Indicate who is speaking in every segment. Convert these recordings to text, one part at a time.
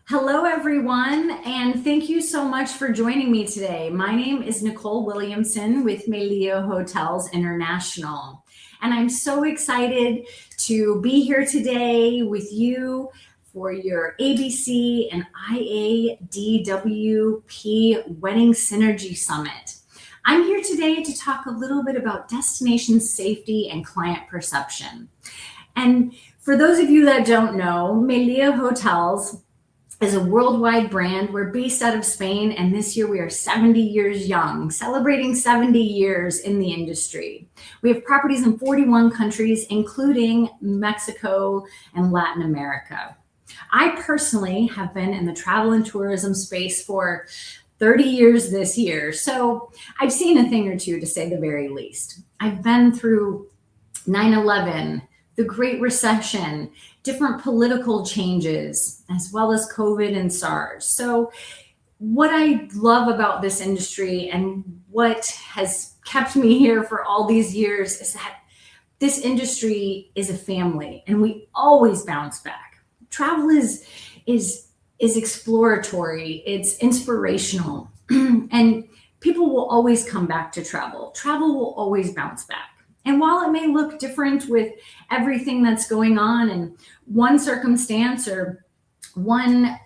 Speaker 1: Hello, everyone, and thank you so much for joining me today. My name is Nicole Williamson with Melia Hotels International, and I'm so excited to be here today with you for your ABC and IADWP Wedding Synergy Summit. I'm here today to talk a little bit about destination safety and client perception. And for those of you that don't know, Melia Hotels is a worldwide brand. We're based out of Spain, and this year we are 70 years young, celebrating 70 years in the industry. We have properties in 41 countries, including Mexico and Latin America. I personally have been in the travel and tourism space for 30 years this year, so I've seen a thing or two, to say the very least. I've been through 9/11, the Great Recession, different political changes, as well as COVID and SARS. So what I love about this industry and what has kept me here for all these years is that this industry is a family and we always bounce back. Travel is exploratory, it's inspirational, and people will always come back to travel. Travel will always bounce back. And while it may look different with everything that's going on and one circumstance or one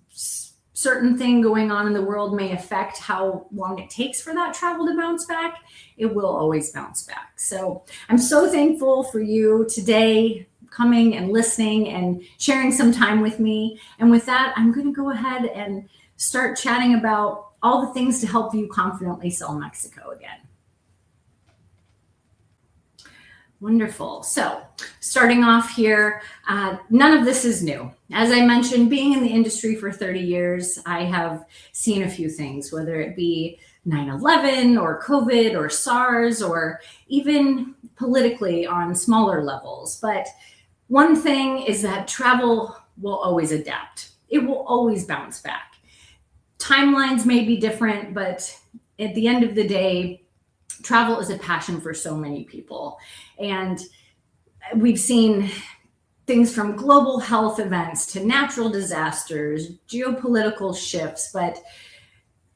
Speaker 1: certain thing going on in the world may affect how long it takes for that travel to bounce back, it will always bounce back. So I'm so thankful for you today coming and listening and sharing some time with me. And with that, I'm going to go ahead and start chatting about all the things to help you confidently sell Mexico again. Wonderful. So starting off here, none of this is new. As I mentioned, being in the industry for 30 years, I have seen a few things, whether it be 9/11 or COVID or SARS or even politically on smaller levels. But one thing is that travel will always adapt. It will always bounce back. Timelines may be different, but at the end of the day, travel is a passion for so many people. And we've seen things from global health events to natural disasters, geopolitical shifts, but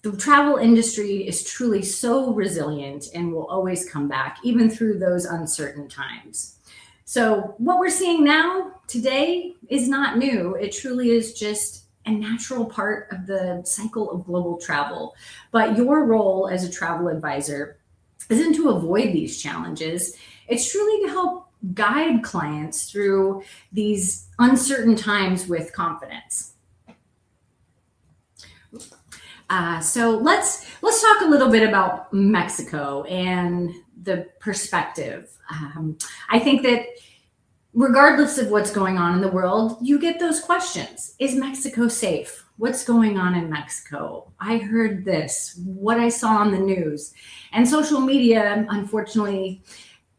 Speaker 1: the travel industry is truly so resilient and will always come back, even through those uncertain times. So what we're seeing now today is not new. It truly is just a natural part of the cycle of global travel. But your role as a travel advisor isn't to avoid these challenges. It's truly to help guide clients through these uncertain times with confidence. So let's talk a little bit about Mexico and the perspective. I think that regardless of what's going on in the world, you get those questions. Is Mexico safe? What's going on in Mexico? I heard this, what I saw on the news. And social media, unfortunately,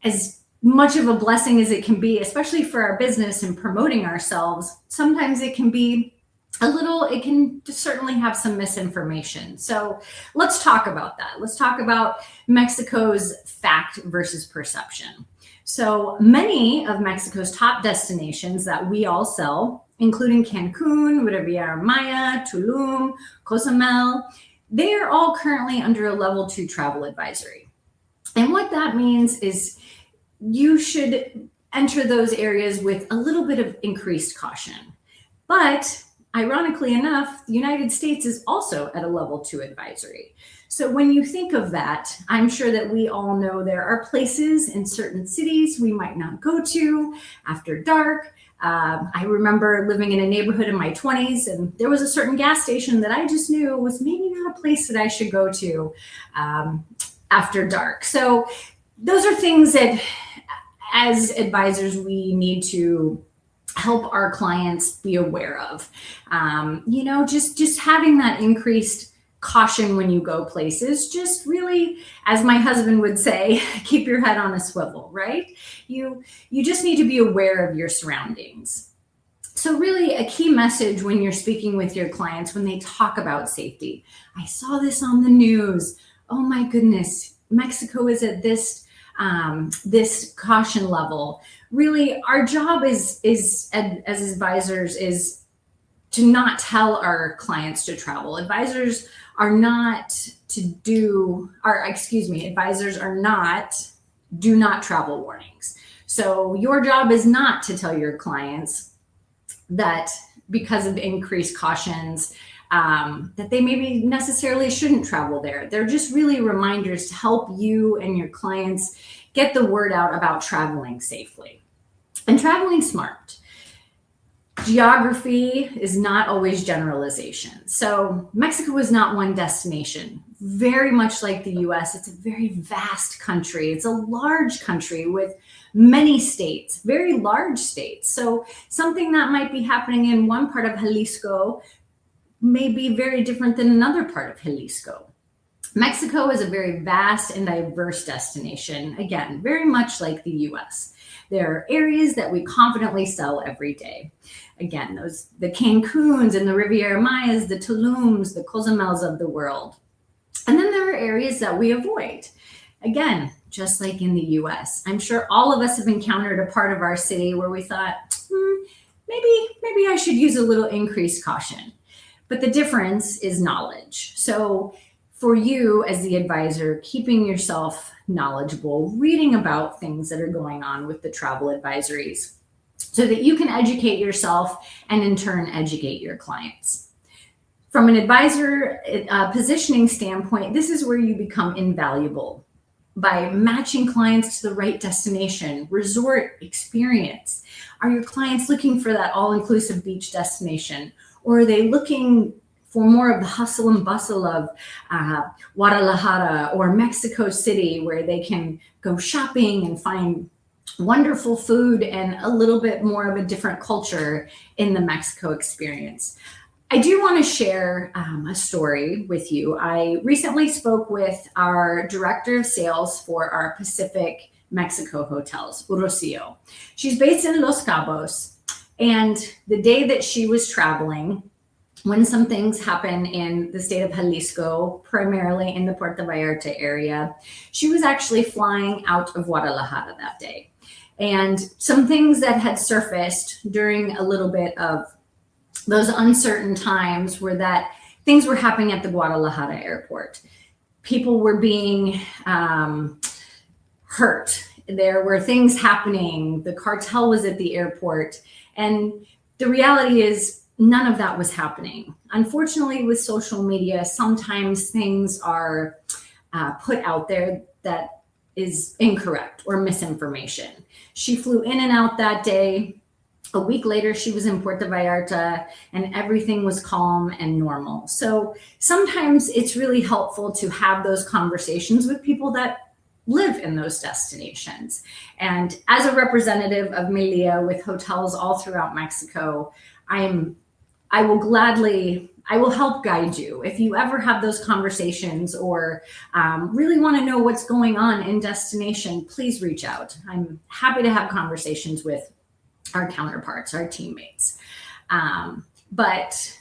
Speaker 1: as much of a blessing as it can be, especially for our business and promoting ourselves, sometimes it can be it can certainly have some misinformation. So let's talk about that. Let's talk about Mexico's fact versus perception. So many of Mexico's top destinations that we all sell, including Cancun, Riviera Maya, Tulum, Cozumel, they are all currently under a level 2 travel advisory. And what that means is you should enter those areas with a little bit of increased caution. But ironically enough, the United States is also at a level 2 advisory. So when you think of that, I'm sure that we all know there are places in certain cities we might not go to after dark. I remember living in a neighborhood in my 20s, and there was a certain gas station that I just knew was maybe not a place that I should go to after dark. So those are things that as advisors we need to help our clients be aware of. Just having that increased caution when you go places, just really, as my husband would say, keep your head on a swivel, right? You just need to be aware of your surroundings. So really a key message when you're speaking with your clients, when they talk about safety, I saw this on the news. Oh my goodness, Mexico is at this this caution level. Really, our job is as advisors is to not tell our clients to travel. Advisors are not do not travel warnings. So your job is not to tell your clients that because of increased cautions, that they maybe necessarily shouldn't travel there. They're just really reminders to help you and your clients get the word out about traveling safely and traveling smart. Geography is not always generalization. So Mexico is not one destination. Very much like the US, it's a very vast country. It's a large country with many states, very large states. So something that might be happening in one part of Jalisco may be very different than another part of Jalisco. Mexico is a very vast and diverse destination. Again, very much like the US. There are areas that we confidently sell every day. Again, the Cancuns and the Riviera Mayas, the Tulums, the Cozumels of the world. And then there are areas that we avoid. Again, just like in the US. I'm sure all of us have encountered a part of our city where we thought, maybe I should use a little increased caution. But the difference is knowledge. So for you as the advisor, keeping yourself knowledgeable, reading about things that are going on with the travel advisories so that you can educate yourself and in turn educate your clients. From an advisor positioning standpoint, this is where you become invaluable by matching clients to the right destination, resort experience. Are your clients looking for that all-inclusive beach destination? Or are they looking for more of the hustle and bustle of Guadalajara or Mexico City, where they can go shopping and find wonderful food and a little bit more of a different culture in the Mexico experience? I do want to share a story with you. I recently spoke with our director of sales for our Pacific Mexico hotels, Rocio. She's based in Los Cabos. And the day that she was traveling, when some things happen in the state of Jalisco, primarily in the Puerto Vallarta area, she was actually flying out of Guadalajara that day. And some things that had surfaced during a little bit of those uncertain times were that things were happening at the Guadalajara airport. People were being hurt. There were things happening. The cartel was at the airport. And the reality is none of that was happening. Unfortunately, with social media, sometimes things are put out there that is incorrect or misinformation. She flew in and out that day. A week later, she was in Puerto Vallarta and everything was calm and normal. So sometimes it's really helpful to have those conversations with people that live in those destinations. And as a representative of Melia with hotels all throughout Mexico, I will help guide you. If you ever have those conversations or really want to know what's going on in destination, please reach out. I'm happy to have conversations with our counterparts, our teammates. But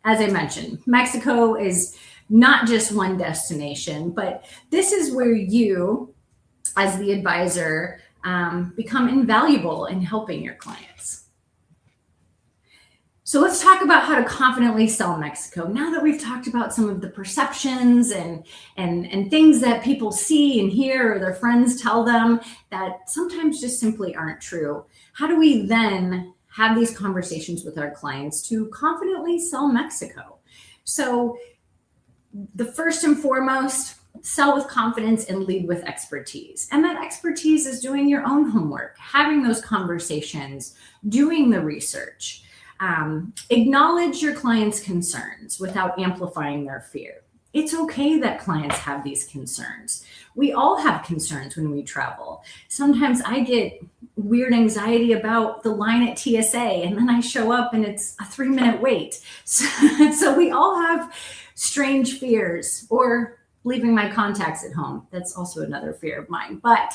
Speaker 1: as I mentioned, Mexico is not just one destination, but this is where you, as the advisor, become invaluable in helping your clients. So let's talk about how to confidently sell Mexico. Now that we've talked about some of the perceptions and things that people see and hear or their friends tell them that sometimes just simply aren't true, how do we then have these conversations with our clients to confidently sell Mexico? So the first and foremost, sell with confidence and lead with expertise. And that expertise is doing your own homework, having those conversations, doing the research. Acknowledge your clients' concerns without amplifying their fear. It's okay that clients have these concerns. We all have concerns when we travel. Sometimes I get weird anxiety about the line at TSA, and then I show up and it's a 3-minute wait. So we all have strange fears, or leaving my contacts at home. That's also another fear of mine. But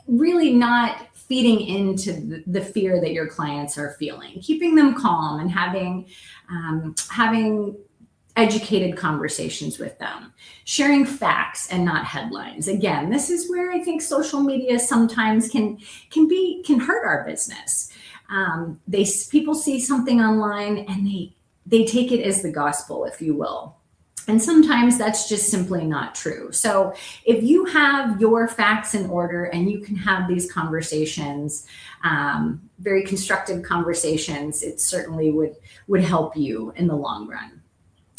Speaker 1: really not feeding into the fear that your clients are feeling, keeping them calm and having educated conversations with them, sharing facts and not headlines. Again, this is where I think social media sometimes can hurt our business. People see something online and they take it as the gospel, if you will. And sometimes that's just simply not true. So if you have your facts in order and you can have these conversations, very constructive conversations, it certainly would help you in the long run.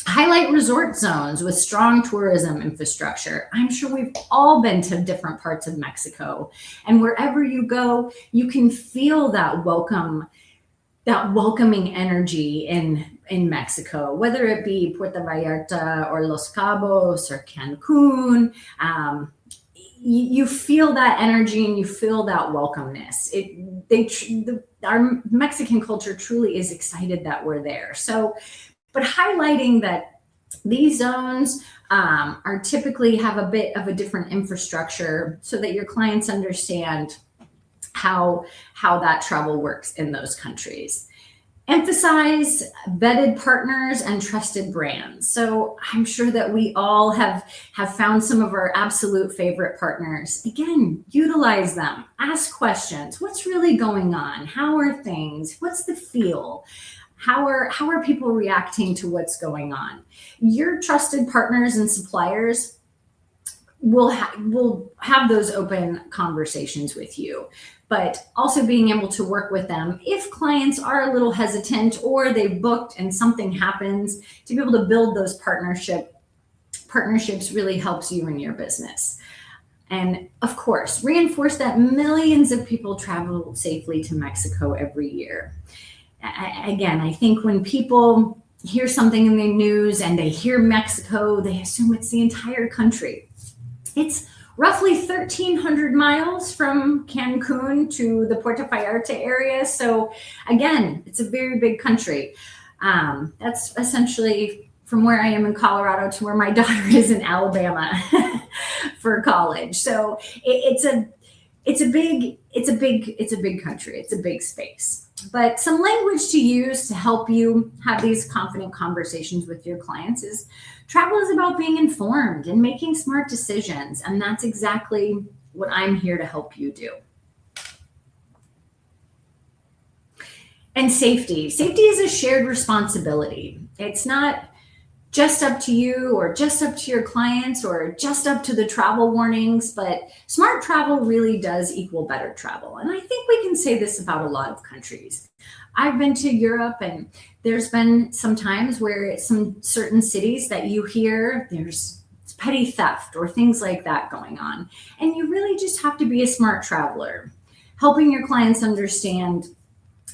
Speaker 1: Highlight resort zones with strong tourism infrastructure. I'm sure we've all been to different parts of Mexico, and wherever you go, you can feel that welcoming energy in Mexico, whether it be Puerto Vallarta or Los Cabos or Cancun. You feel that energy and you feel that welcomeness. Our Mexican culture truly is excited that we're there. So, but highlighting that these zones are typically have a bit of a different infrastructure so that your clients understand how that travel works in those countries. Emphasize vetted partners and trusted brands. So I'm sure that we all have found some of our absolute favorite partners. Again, utilize them, ask questions. What's really going on? How are things? What's the feel? How are people reacting to what's going on? Your trusted partners and suppliers will have those open conversations with you, but also being able to work with them if clients are a little hesitant or they've booked and something happens, to be able to build those partnerships really helps you in your business. And of course, reinforce that millions of people travel safely to Mexico every year. Again, I think when people hear something in the news and they hear Mexico, they assume it's the entire country. It's roughly 1,300 miles from Cancun to the Puerto Vallarta area. So again, it's a very big country. That's essentially from where I am in Colorado to where my daughter is in Alabama for college. So it's a big country. It's a big space. But some language to use to help you have these confident conversations with your clients is travel is about being informed and making smart decisions. And that's exactly what I'm here to help you do. And safety. Safety is a shared responsibility. It's not just up to you or just up to your clients or just up to the travel warnings, but smart travel really does equal better travel. And I think we can say this about a lot of countries. I've been to Europe, and there's been some times where some certain cities that you hear there's petty theft or things like that going on. And you really just have to be a smart traveler, helping your clients understand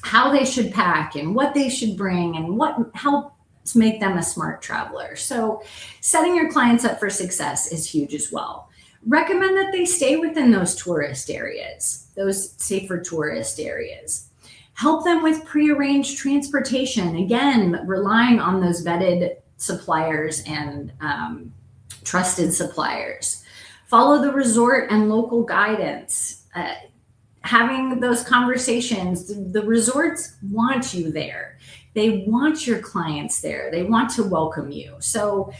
Speaker 1: how they should pack and what they should bring and what help to make them a smart traveler. So setting your clients up for success is huge as well. Recommend that they stay within those tourist areas, those safer tourist areas. Help them with prearranged transportation. Again, relying on those vetted suppliers and trusted suppliers. Follow the resort and local guidance. Having those conversations, the resorts want you there. They want your clients there. They want to welcome you. So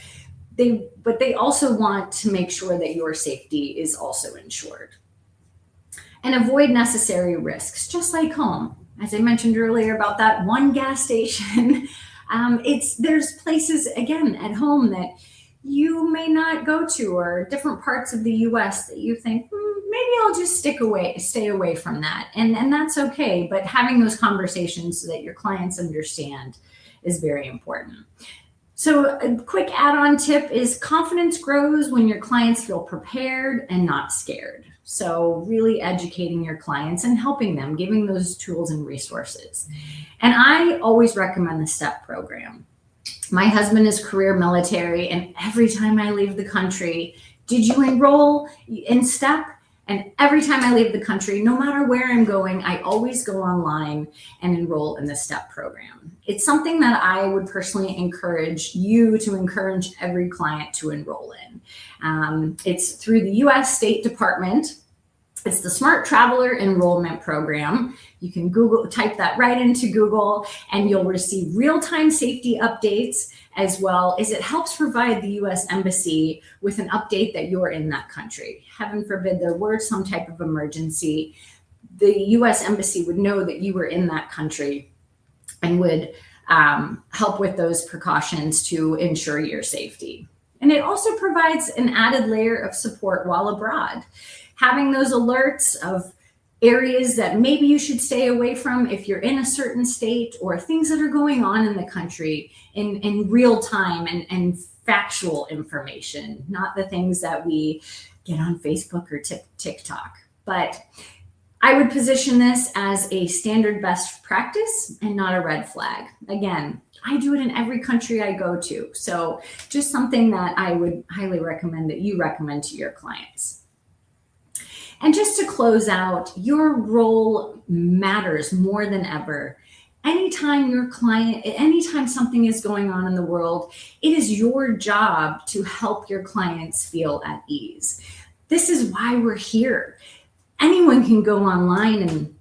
Speaker 1: but they also want to make sure that your safety is also ensured. And avoid necessary risks, just like home. As I mentioned earlier about that one gas station, there's places, again, at home that you may not go to, or different parts of the US that you think, maybe I'll just stay away from that. And that's okay. But having those conversations so that your clients understand is very important. So a quick add-on tip is confidence grows when your clients feel prepared and not scared. So really educating your clients and helping them, giving those tools and resources. And I always recommend the STEP program. My husband is career military, and every time I leave the country, did you enroll in STEP? And every time I leave the country, no matter where I'm going, I always go online and enroll in the STEP program. It's something that I would personally encourage you to encourage every client to enroll in. It's through the U.S. State Department, It's the Smart Traveler Enrollment Program. You can type that right into Google, and you'll receive real-time safety updates, as well as it helps provide the U.S. Embassy with an update that you're in that country. Heaven forbid there were some type of emergency, the U.S. Embassy would know that you were in that country and would help with those precautions to ensure your safety. And it also provides an added layer of support while abroad. Having those alerts of areas that maybe you should stay away from if you're in a certain state, or things that are going on in the country in real time, and factual information, not the things that we get on Facebook or TikTok. But I would position this as a standard best practice and not a red flag. Again, I do it in every country I go to. So just something that I would highly recommend that you recommend to your clients. And just to close out, your role matters more than ever. Anytime something is going on in the world, it is your job to help your clients feel at ease. This is why we're here. Anyone can go online and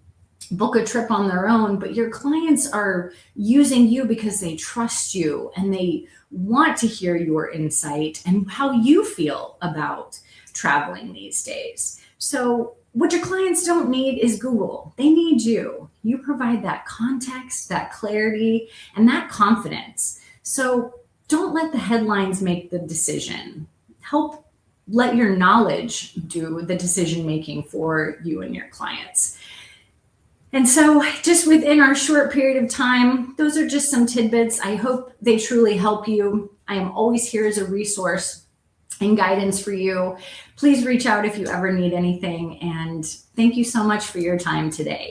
Speaker 1: book a trip on their own, but your clients are using you because they trust you and they want to hear your insight and how you feel about traveling these days. So what your clients don't need is Google. They need you. You provide that context, that clarity, and that confidence. So don't let the headlines make the decision. Let your knowledge do the decision making for you and your clients. And so just within our short period of time, those are just some tidbits. I hope they truly help you. I am always here as a resource and guidance for you. Please reach out if you ever need anything. And thank you so much for your time today.